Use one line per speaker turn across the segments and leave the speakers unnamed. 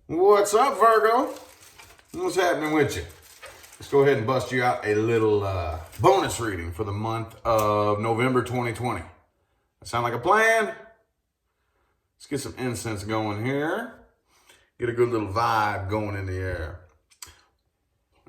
What's up, Virgo? What's happening with you? Let's go ahead and bust you out a little bonus reading for the month of November 2020. That sound like a plan? Let's get some incense going here. Get a good little vibe going in the air.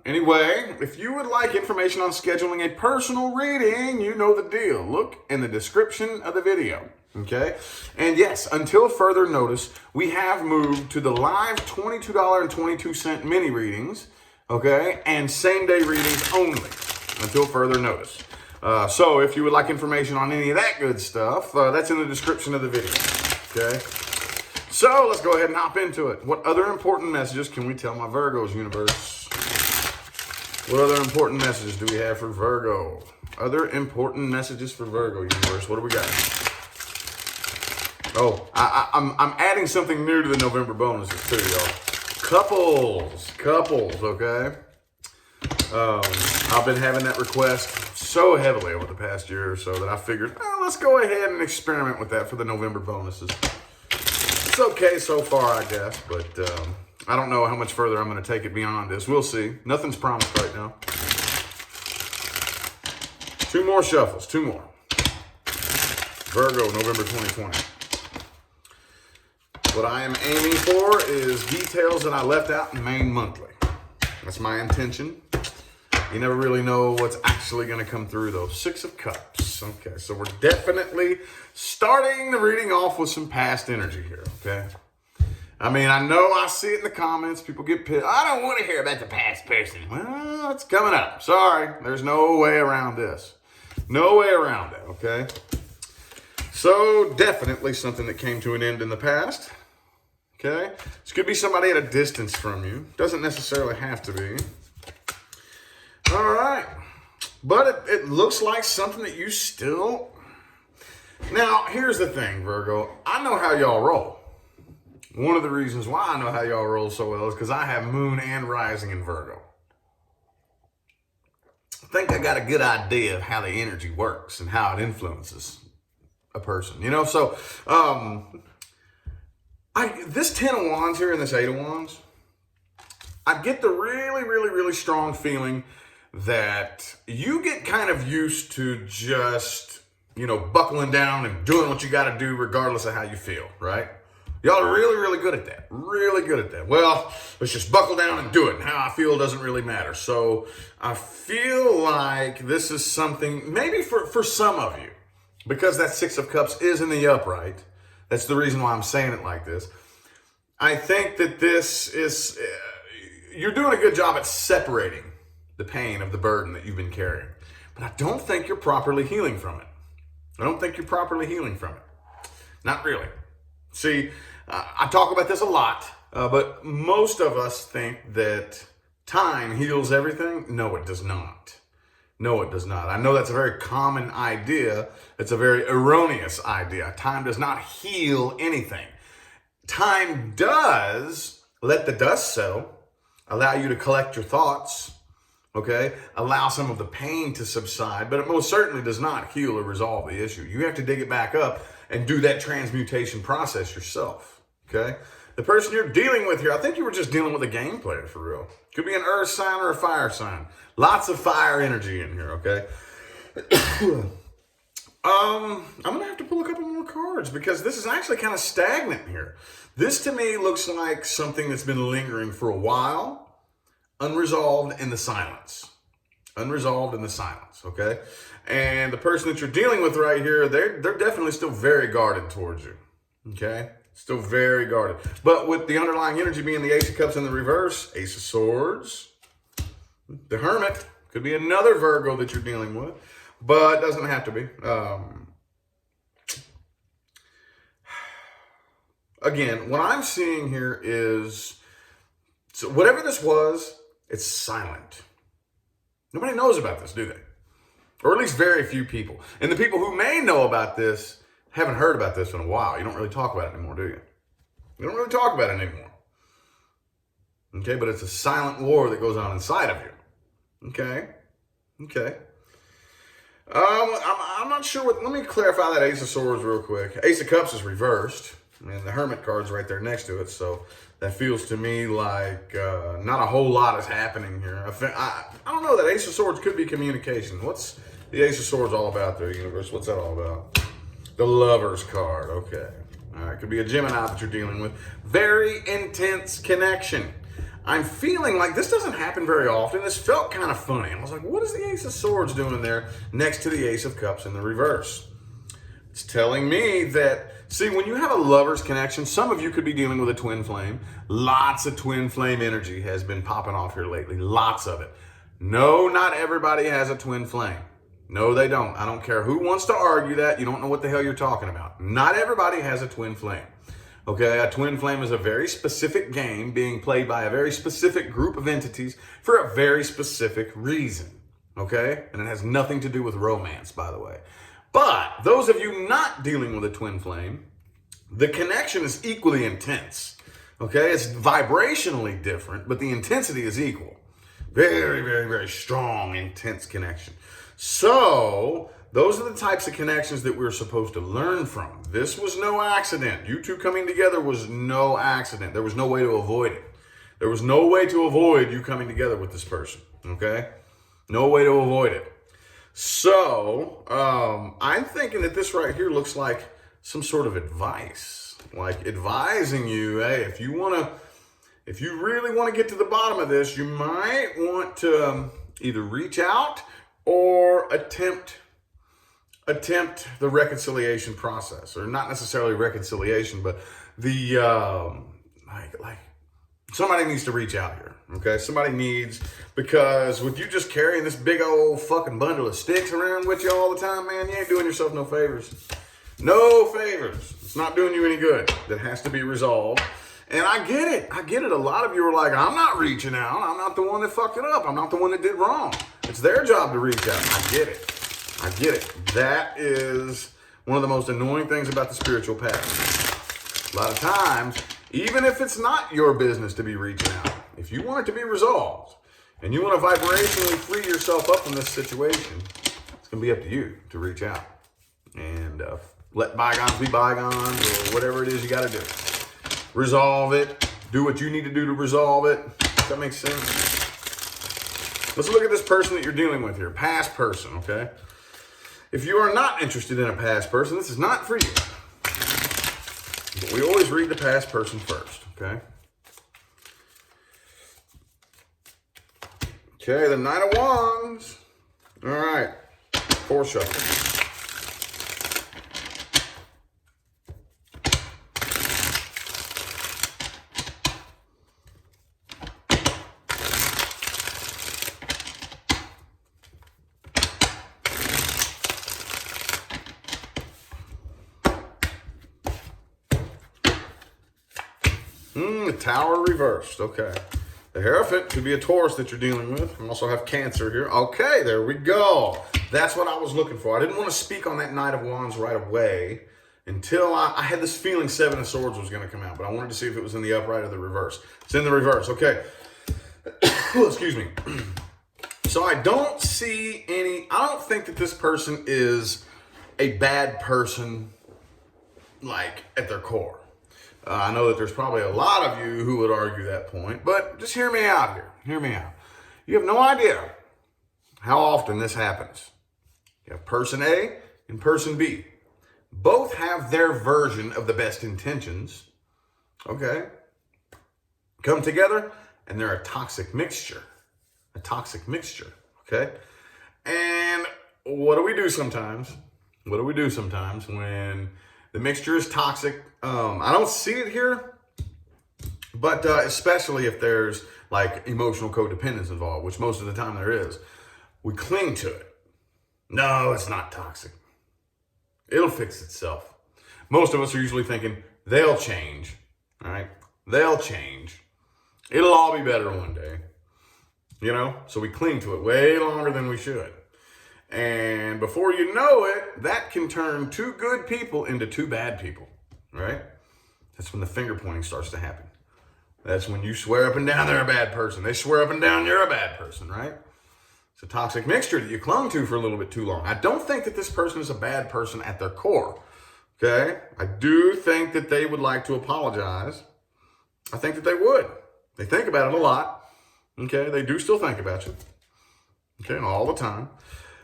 Anyway, if you would like information on scheduling a personal reading, you know the deal. Look in the description of the video. Okay? And yes, until further notice, we have moved to the live $22.22 mini readings, okay, and same-day readings only, until further notice. So if you would like information on any of that good stuff, that's in the description of the video, okay? So let's go ahead and hop into it. What other important messages can we tell my Virgos universe? What other important messages do we have for Virgo? Other important messages for Virgo universe. What do we got? Oh, I'm adding something new to the November bonuses too, y'all. Couples, okay? I've been having that request so heavily over the past year or so that I figured, let's go ahead and experiment with that for the November bonuses. It's okay so far, I guess, but I don't know how much further I'm going to take it beyond this. We'll see. Nothing's promised right now. Two more shuffles, two more. Virgo, November 2020. What I am aiming for is details that I left out in Main Monthly. That's my intention. You never really know what's actually going to come through, though. Six of Cups. Okay, so we're definitely starting the reading off with some past energy here, okay? I mean, I know I see it in the comments. People get pissed. I don't want to hear about the past person. Well, it's coming up. Sorry. There's no way around this. No way around it, okay? So, definitely something that came to an end in the past. Okay? This could be somebody at a distance from you. Doesn't necessarily have to be. All right. But it looks like something that you still... Now, here's the thing, Virgo. I know how y'all roll. One of the reasons why I know how y'all roll so well is because I have moon and rising in Virgo. I think I got a good idea of how the energy works and how it influences a person. You know, so this 10 of Wands here and this 8 of Wands, I get the really strong feeling that you get kind of used to just, buckling down and doing what you got to do regardless of how you feel, right? Y'all are really good at that. Really good at that. Well, let's just buckle down and do it. And how I feel doesn't really matter. So I feel like this is something, maybe for some of you, because that Six of Cups is in the upright. That's the reason why I'm saying it like this. I think that this is, you're doing a good job at separating the pain of the burden that you've been carrying. But I don't think you're properly healing from it. I don't think you're properly healing from it. Not really. See, I talk about this a lot, but most of us think that time heals everything. No, it does not. No, it does not. I know that's a very common idea. It's a very erroneous idea. Time does not heal anything. Time does let the dust settle, allow you to collect your thoughts, okay? Allow some of the pain to subside, but it most certainly does not heal or resolve the issue. You have to dig it back up and do that transmutation process yourself, okay? The person you're dealing with here, I think you were just dealing with a game player for real. Could be an earth sign or a fire sign. Lots of fire energy in here, okay? I'm going to have to pull a couple more cards because this is actually kind of stagnant here. This to me looks like something that's been lingering for a while, unresolved in the silence. Unresolved in the silence, okay? And the person that you're dealing with right here, they're definitely still very guarded towards you, okay? Still very guarded. But with the underlying energy being the Ace of Cups in the reverse, Ace of Swords, the Hermit, could be another Virgo that you're dealing with, but doesn't have to be. Again, what I'm seeing here is, so whatever this was, it's silent. Nobody knows about this, do they? Or at least very few people. And the people who may know about this haven't heard about this in a while. You don't really talk about it anymore, do you? You don't really talk about it anymore. Okay, but it's a silent war that goes on inside of you. Okay. I'm not sure what, let me clarify that Ace of Swords real quick. Ace of Cups is reversed. And the Hermit card's right there next to it, so that feels to me like not a whole lot is happening here. I don't know, that Ace of Swords could be communication. What's the Ace of Swords all about there, universe? What's that all about? The Lover's card, okay. All right, could be a Gemini that you're dealing with. Very intense connection. I'm feeling like this doesn't happen very often. This felt kind of funny. I was like, what is the Ace of Swords doing there next to the Ace of Cups in the reverse? It's telling me that, see, when you have a lover's connection, some of you could be dealing with a twin flame. Lots of twin flame energy has been popping off here lately. Lots of it. No, not everybody has a twin flame. No, they don't. I don't care who wants to argue that. You don't know what the hell you're talking about. Not everybody has a twin flame. Okay, a twin flame is a very specific game being played by a very specific group of entities for a very specific reason. Okay, and it has nothing to do with romance, by the way. But those of you not dealing with a twin flame, the connection is equally intense. Okay, it's vibrationally different, but the intensity is equal. Very, very, very strong, intense connection. So those are the types of connections that we're supposed to learn from. This was no accident. You two coming together was no accident. There was no way to avoid it. There was no way to avoid you coming together with this person. Okay, no way to avoid it. So, I'm thinking that this right here looks like some sort of advice, like advising you, hey, if you really want to get to the bottom of this, you might want to either reach out or attempt the reconciliation process, or not necessarily reconciliation, but the, like somebody needs to reach out here. Okay, somebody needs, because with you just carrying this big old fucking bundle of sticks around with you all the time, man, you ain't doing yourself no favors. No favors. It's not doing you any good. That has to be resolved. And I get it. I get it. A lot of you are like, I'm not reaching out. I'm not the one that fucked it up. I'm not the one that did wrong. It's their job to reach out. I get it. I get it. That is one of the most annoying things about the spiritual path. A lot of times, even if it's not your business to be reaching out, if you want it to be resolved and you want to vibrationally free yourself up from this situation, it's going to be up to you to reach out and let bygones be bygones, or whatever it is you got to do. Resolve it. Do what you need to do to resolve it. Does that make sense? Let's look at this person that you're dealing with here. Past person, okay? If you are not interested in a past person, this is not for you. But we always read the past person first, okay? Okay, the Knight of Wands. All right, 4 shuffles. The Tower reversed, okay. The Hierophant could be a Taurus that you're dealing with. I also have Cancer here. Okay, there we go. That's what I was looking for. I didn't want to speak on that Knight of Wands right away until I had this feeling 7 of Swords was going to come out, but I wanted to see if it was in the upright or the reverse. It's in the reverse, okay. Excuse me. So I don't see I don't think that this person is a bad person, like, at their core. I know that there's probably a lot of you who would argue that point, but just hear me out here. Hear me out. You have no idea how often this happens. You have person A and person B. Both have their version of the best intentions, okay? Come together, and they're a toxic mixture. A toxic mixture, okay? And what do we do sometimes? What do we do sometimes when the mixture is toxic? I don't see it here, but especially if there's like emotional codependence involved, which most of the time there is, we cling to it. No, it's not toxic. It'll fix itself. Most of us are usually thinking, they'll change, all right? They'll change. It'll all be better one day, you know? So we cling to it way longer than we should. And before you know it, that can turn 2 good people into 2 bad people, right? That's when the finger pointing starts to happen. That's when you swear up and down they're a bad person. They swear up and down you're a bad person, right? It's a toxic mixture that you clung to for a little bit too long. I don't think that this person is a bad person at their core, Okay? I do think that they would like to apologize. I think that they would. They think about it a lot. Okay? They do still think about you. Okay? And all the time.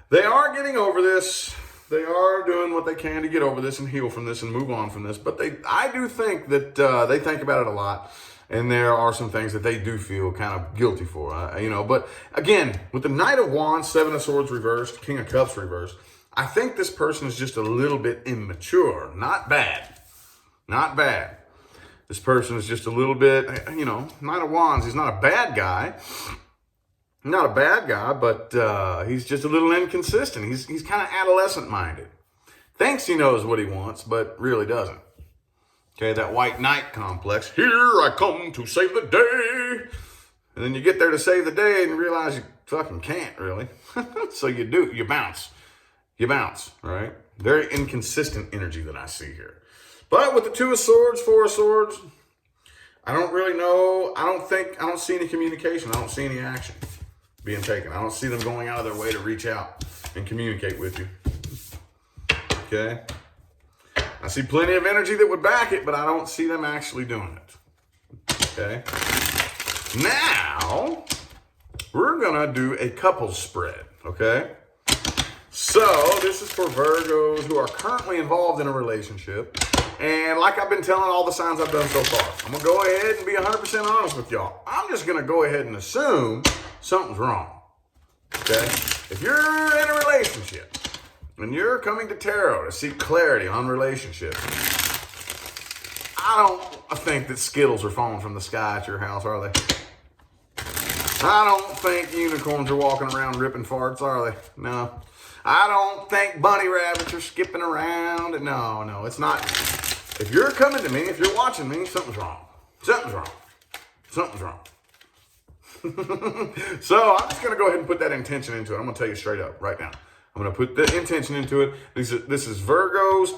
They are getting over this. They are doing what they can to get over this and heal from this and move on from this. But I do think that they think about it a lot. And there are some things that they do feel kind of guilty for, But again, with the Knight of Wands, Seven of Swords reversed, King of Cups reversed, I think this person is just a little bit immature. Not bad. Not bad. This person is just a little bit, Knight of Wands, he's not a bad guy. Not a bad guy, but he's just a little inconsistent. He's kind of adolescent-minded. Thinks he knows what he wants, but really doesn't. Okay, that white knight complex. Here I come to save the day. And then you get there to save the day and you realize you fucking can't, really. So you do. You bounce. You bounce, right? Very inconsistent energy that I see here. But with the Two of Swords, Four of Swords, I don't really know. I don't see any communication. I don't see any action being taken. I don't see them going out of their way to reach out and communicate with you. Okay? I see plenty of energy that would back it, but I don't see them actually doing it. Okay? Now, we're going to do a couples spread. Okay? So, this is for Virgos who are currently involved in a relationship. And like I've been telling all the signs I've done so far, I'm going to go ahead and be 100% honest with y'all. I'm just going to go ahead and assume something's wrong. Okay? If you're in a relationship, and you're coming to tarot to seek clarity on relationships, I don't think that Skittles are falling from the sky at your house, are they? I don't think unicorns are walking around ripping farts, are they? No. I don't think bunny rabbits are skipping around. No, it's not. If you're coming to me, if you're watching me, something's wrong. Something's wrong. Something's wrong. So I'm just going to go ahead and put that intention into it. I'm going to tell you straight up right now. I'm going to put the intention into it. This is Virgos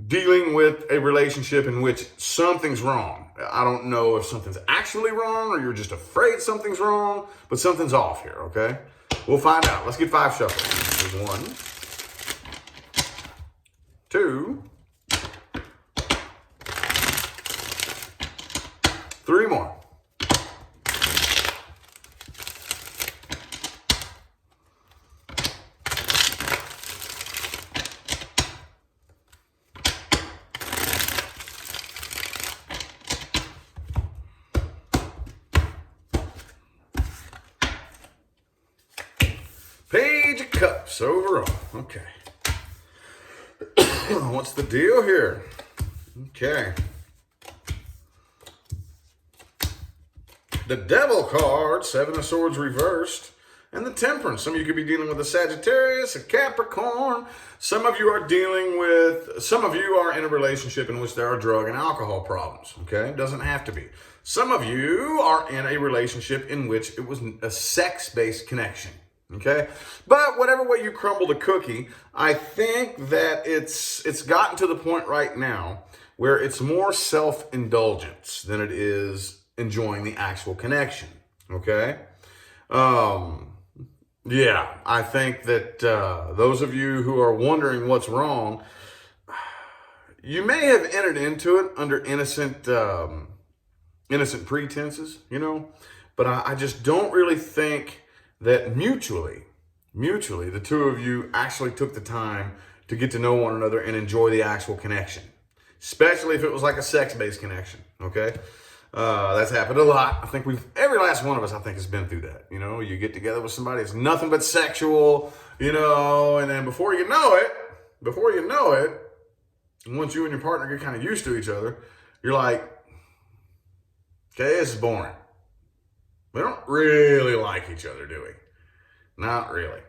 dealing with a relationship in which something's wrong. I don't know if something's actually wrong or you're just afraid something's wrong, but something's off here, okay? We'll find out. Let's get 5 shuffles. There's 1, 2, 3 more. Page of Cups overall. Okay. What's the deal here? Okay. The Devil card, Seven of Swords reversed, and the Temperance. Some of you could be dealing with a Sagittarius, a Capricorn. Some of you are in a relationship in which there are drug and alcohol problems. Okay? It doesn't have to be. Some of you are in a relationship in which it was a sex-based connection. Okay, but whatever way you crumble the cookie, I think that it's gotten to the point right now where it's more self-indulgence than it is enjoying the actual connection. Okay, yeah, I think that those of you who are wondering what's wrong, you may have entered into it under innocent pretenses, but I just don't really think that mutually, the two of you actually took the time to get to know one another and enjoy the actual connection. Especially if it was like a sex-based connection, okay? That's happened a lot. I think every last one of us, I think, has been through that. You get together with somebody, it's nothing but sexual, and then before you know it, once you and your partner get kind of used to each other, you're like, okay, this is boring. We don't really like each other, do we? Not really.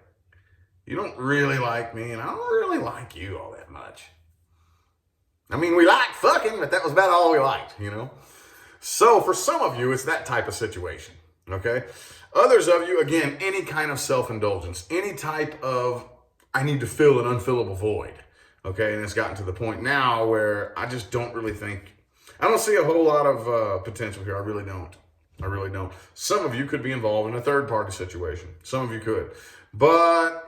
You don't really like me, and I don't really like you all that much. I mean, we like fucking, but that was about all we liked, So for some of you, it's that type of situation, okay? Others of you, again, any kind of self-indulgence, any type of, I need to fill an unfillable void, okay? And it's gotten to the point now where I just don't really think, I don't see a whole lot of potential here. I really don't. Some of you could be involved in a third-party situation. Some of you could. But,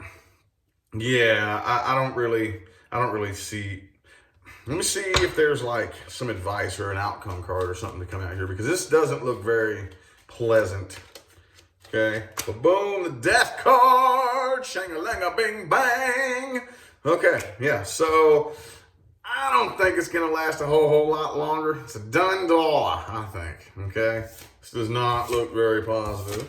yeah, I don't really see, Let me see if there's like some advice or an outcome card or something to come out here, because this doesn't look very pleasant. Okay, boom, the death card, shang-a-lang-a bing bang. Okay, yeah, so I don't think it's gonna last a whole lot longer. It's a done dollar, I think, okay? This does not look very positive,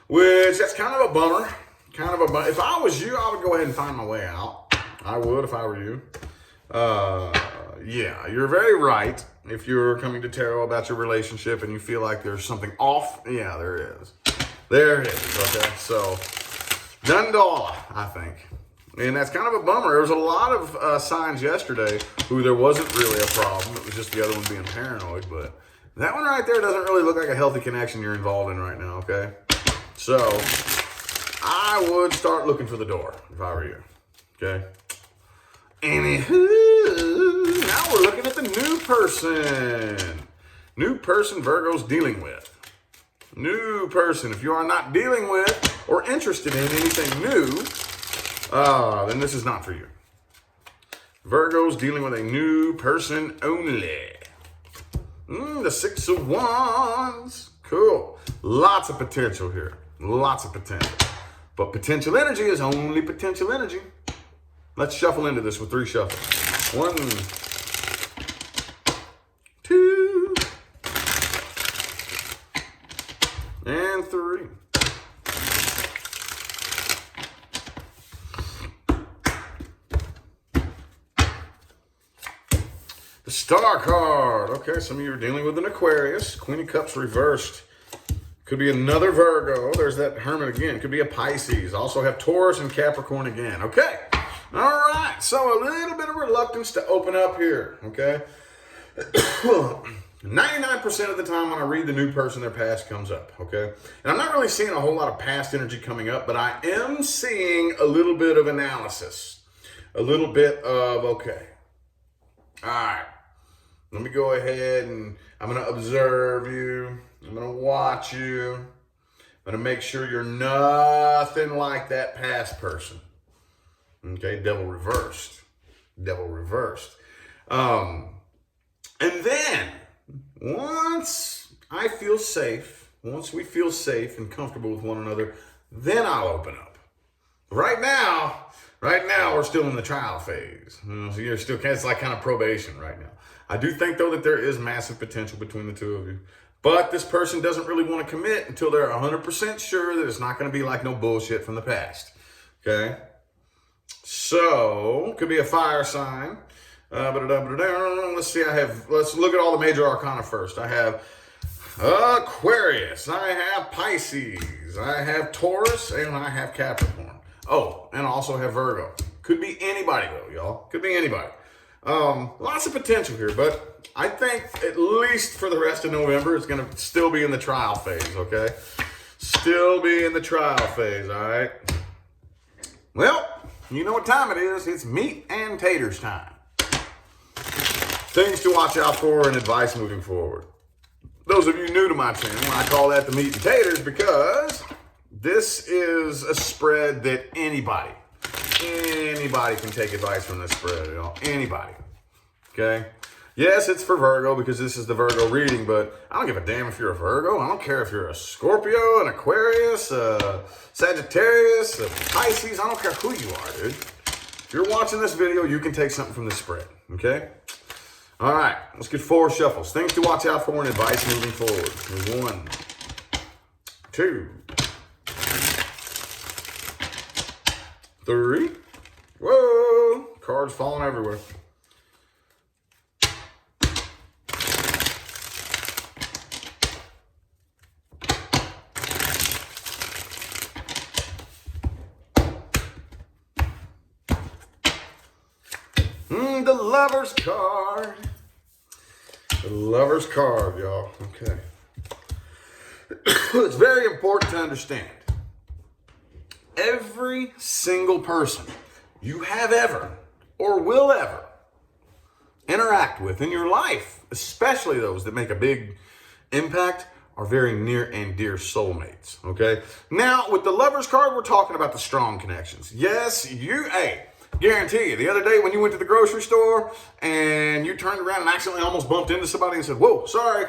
which that's kind of a bummer, If I was you, I would go ahead and find my way out. I would if I were you. Yeah, you're very right. If you're coming to tarot about your relationship and you feel like there's something off, yeah, there is. There it is, okay? So, done dollar, I think. And that's kind of a bummer. There was a lot of signs yesterday who there wasn't really a problem. It was just the other one being paranoid. But that one right there doesn't really look like a healthy connection you're involved in right now, okay? So, I would start looking for the door if I were you, okay? Anywho, now we're looking at the new person. New person Virgo's dealing with. New person. If you are not dealing with or interested in anything new, then this is not for you. Virgo's dealing with a new person only. The Six of Wands. Cool. Lots of potential here. Lots of potential. But potential energy is only potential energy. Let's shuffle into this with 3 shuffles. 1, 2, and 3. The Star card. Okay, some of you are dealing with an Aquarius. Queen of Cups reversed. Could be another Virgo. There's that Hermit again. Could be a Pisces. Also have Taurus and Capricorn again. Okay. All right. So a little bit of reluctance to open up here. Okay. 99% of the time when I read the new person, their past comes up. Okay. And I'm not really seeing a whole lot of past energy coming up, but I am seeing a little bit of analysis. A little bit of, okay. All right. Let me go ahead and I'm going to observe you. I'm going to watch you. I'm going to make sure you're nothing like that past person. Okay, devil reversed. Devil reversed. And then, once I feel safe, once we feel safe and comfortable with one another, then I'll open up. Right now, we're still in the trial phase. So you're still, it's like kind of probation right now. I do think, though, that there is massive potential between the two of you. But this person doesn't really want to commit until they're 100% sure that it's not going to be like no bullshit from the past. Okay? So, could be a fire sign. Let's see, let's look at all the major arcana first. I have Aquarius, I have Pisces, I have Taurus, and I have Capricorn. Oh, and I also have Virgo. Could be anybody, though, y'all. Could be anybody. Lots of potential here, but I think at least for the rest of November, it's going to still be in the trial phase, okay? Still be in the trial phase, all right? Well, you know what time it is. It's meat and taters time. Things to watch out for and advice moving forward. Those of you new to my channel, I call that the meat and taters because this is a spread that anybody can take advice from this spread, you know? Anybody. Okay? Yes, it's for Virgo because this is the Virgo reading, but I don't give a damn if you're a Virgo. I don't care if you're a Scorpio, an Aquarius, a Sagittarius, a Pisces. I don't care who you are, dude. If you're watching this video, you can take something from this spread. Okay? All right. Let's get 4 shuffles. Things to watch out for and advice moving forward. Here's 1, 2, 3. Whoa! Cards falling everywhere. The Lover's card. The Lover's card, y'all. Okay. It's very important to understand. Every single person you have ever or will ever interact with in your life, especially those that make a big impact, are very near and dear soulmates, okay? Now, with the Lover's card, we're talking about the strong connections. Yes, Guarantee you. The other day when you went to the grocery store and you turned around and accidentally almost bumped into somebody and said, whoa, sorry,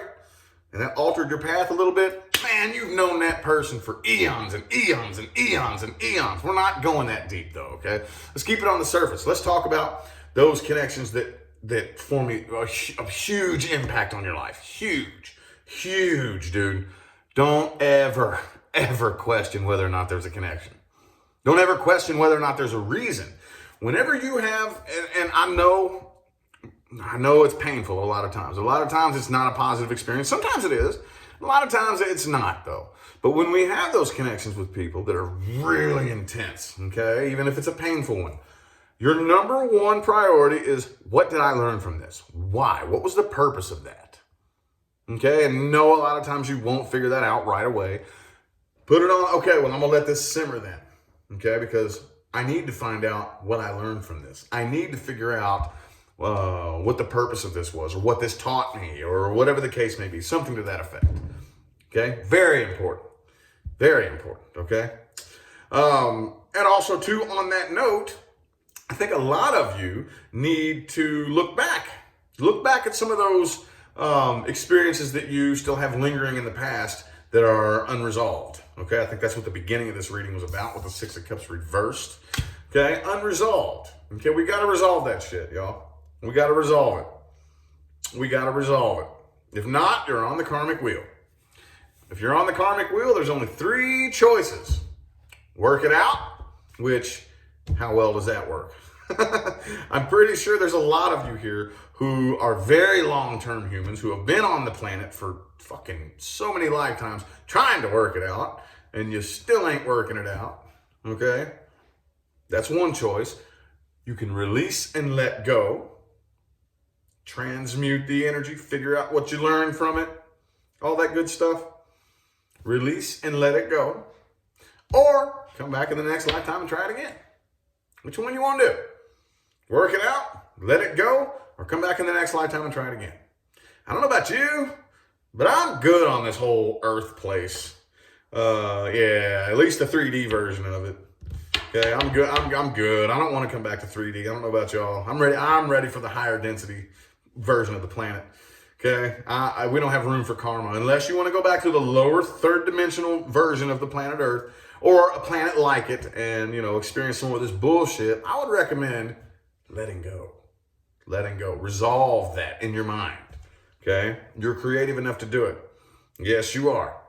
and that altered your path a little bit, man, you've known that person for eons and eons and eons and eons. We're not going that deep though, okay? Let's keep it on the surface. Let's talk about those connections that form a huge impact on your life. Huge, dude. Don't ever question whether or not there's a connection. Don't ever question whether or not there's a reason. Whenever you have, and I know it's painful a lot of times. A lot of times it's not a positive experience. Sometimes it is. A lot of times it's not though. But when we have those connections with people that are really intense, okay, even if it's a painful one, your number one priority is, what did I learn from this? Why? What was the purpose of that? Okay, and no, a lot of times you won't figure that out right away. Put it on, okay, well, I'm gonna let this simmer then, okay, because I need to find out what I learned from this. I need to figure out what the purpose of this was, or what this taught me, or whatever the case may be, something to that effect. Okay, very important, okay? And also too, on that note, I think a lot of you need to look back at some of those experiences that you still have lingering in the past that are unresolved. Okay, I think that's what the beginning of this reading was about with the Six of Cups reversed. Okay, unresolved. Okay, we got to resolve that shit, y'all. We got to resolve it. If not, you're on the karmic wheel. If you're on the karmic wheel, there's only 3 choices. Work it out, which, how well does that work? I'm pretty sure there's a lot of you here who are very long-term humans who have been on the planet for fucking so many lifetimes trying to work it out, and you still ain't working it out, okay? That's one choice. You can release and let go, transmute the energy, figure out what you learned from it, all that good stuff. Release and let it go, or come back in the next lifetime and try it again. Which one you want to do? Work it out, let it go, or come back in the next lifetime and try it again. I don't know about you, but I'm good on this whole Earth place. Yeah, at least the 3D version of it. Okay, I'm good. I'm good. I don't want to come back to 3D. I don't know about y'all. I'm ready for the higher density version of the planet. Okay, we don't have room for karma unless you want to go back to the lower third dimensional version of the planet Earth, or a planet like it, and experience some of this bullshit. I would recommend letting go. Resolve that in your mind. Okay, you're creative enough to do it. Yes, you are.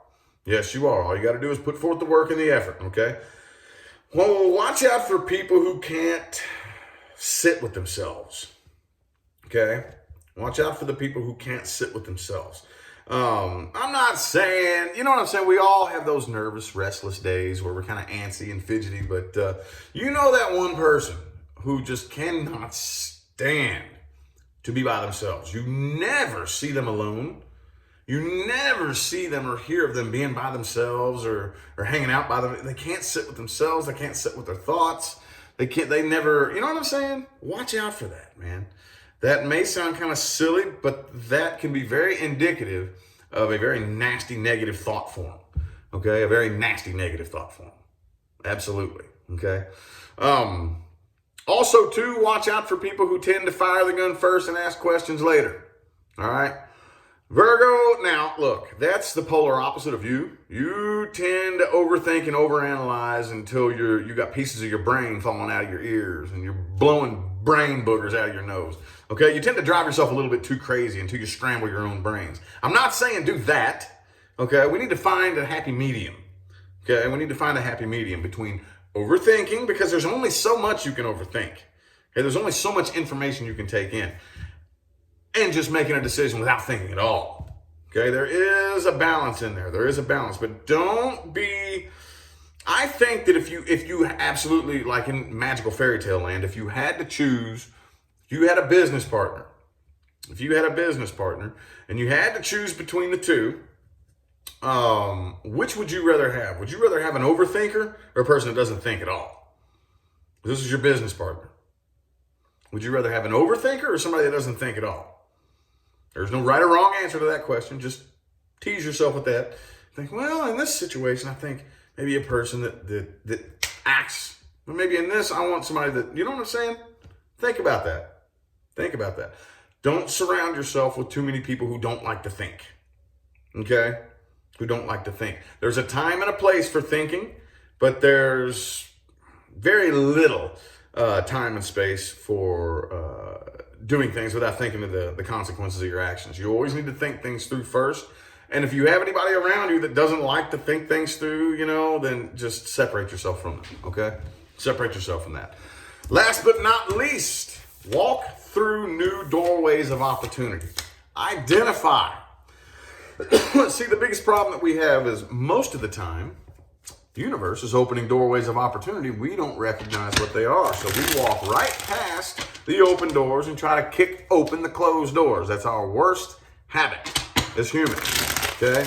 All you got to do is put forth the work and the effort. Okay. Well, watch out for people who can't sit with themselves. Okay. Watch out for the people who can't sit with themselves. I'm not saying, you know what I'm saying? We all have those nervous, restless days where we're kind of antsy and fidgety, but that one person who just cannot stand to be by themselves. You never see them alone. You never see them or hear of them being by themselves or hanging out by them. They can't sit with themselves. They can't sit with their thoughts. They never, you know what I'm saying? Watch out for that, man. That may sound kind of silly, but that can be very indicative of a very nasty negative thought form. Okay, a very nasty negative thought form. Absolutely. Okay. Also, too, watch out for people who tend to fire the gun first and ask questions later. All right. Virgo, now look, that's the polar opposite of you. You tend to overthink and overanalyze until you got pieces of your brain falling out of your ears and you're blowing brain boogers out of your nose. Okay, you tend to drive yourself a little bit too crazy until you scramble your own brains. I'm not saying do that. Okay, we need to find a happy medium. Okay, we need to find a happy medium between overthinking, because there's only so much you can overthink. Okay, there's only so much information you can take in, and just making a decision without thinking at all. Okay, there is a balance in there. There is a balance, but don't be. I think that if you absolutely, like in magical fairy tale land, if you had to choose, if you had a business partner, and you had to choose between the two, which would you rather have? Would you rather have an overthinker or a person that doesn't think at all? This is your business partner. Would you rather have an overthinker or somebody that doesn't think at all? There's no right or wrong answer to that question. Just tease yourself with that. Think, well, in this situation, I think maybe a person that acts But maybe in this, I want somebody that, you know what I'm saying? Think about that. Think about that. Don't surround yourself with too many people who don't like to think. Okay? Who don't like to think. There's a time and a place for thinking, but there's very little time and space for doing things without thinking of the consequences of your actions. You always need to think things through first. And if you have anybody around you that doesn't like to think things through, then just separate yourself from them, okay? Separate yourself from that. Last but not least, walk through new doorways of opportunity. Identify. See, the biggest problem that we have is most of the time, the universe is opening doorways of opportunity. We don't recognize what they are. So we walk right past the open doors and try to kick open the closed doors. That's our worst habit as humans, okay?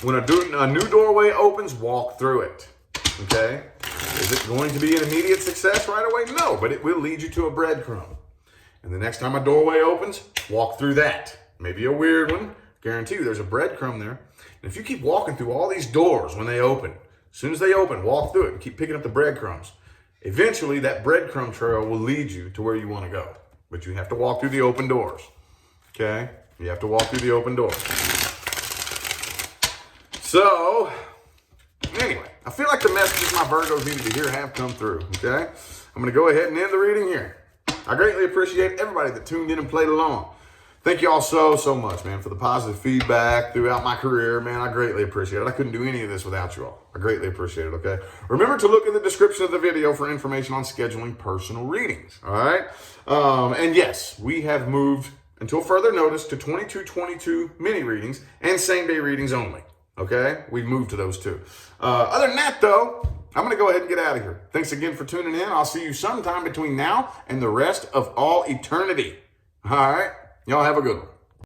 When a new doorway opens, walk through it, okay? Is it going to be an immediate success right away? No, but it will lead you to a breadcrumb. And the next time a doorway opens, walk through that. Maybe a weird one. Guarantee you there's a breadcrumb there. And if you keep walking through all these doors when they open, as soon as they open, walk through it and keep picking up the breadcrumbs. Eventually, that breadcrumb trail will lead you to where you want to go. But you have to walk through the open doors. Okay? You have to walk through the open doors. So, anyway, I feel like the messages my Virgos needed to hear have come through. Okay? I'm going to go ahead and end the reading here. I greatly appreciate everybody that tuned in and played along. Thank you all so much, man, for the positive feedback throughout my career, man. I greatly appreciate it. I couldn't do any of this without you all. I greatly appreciate it, okay? Remember to look in the description of the video for information on scheduling personal readings, all right? And yes, we have moved, until further notice, to 22/22 mini readings and same-day readings only, okay? We've moved to those two. Other than that, though, I'm going to go ahead and get out of here. Thanks again for tuning in. I'll see you sometime between now and the rest of all eternity, all right? Y'all have a good one.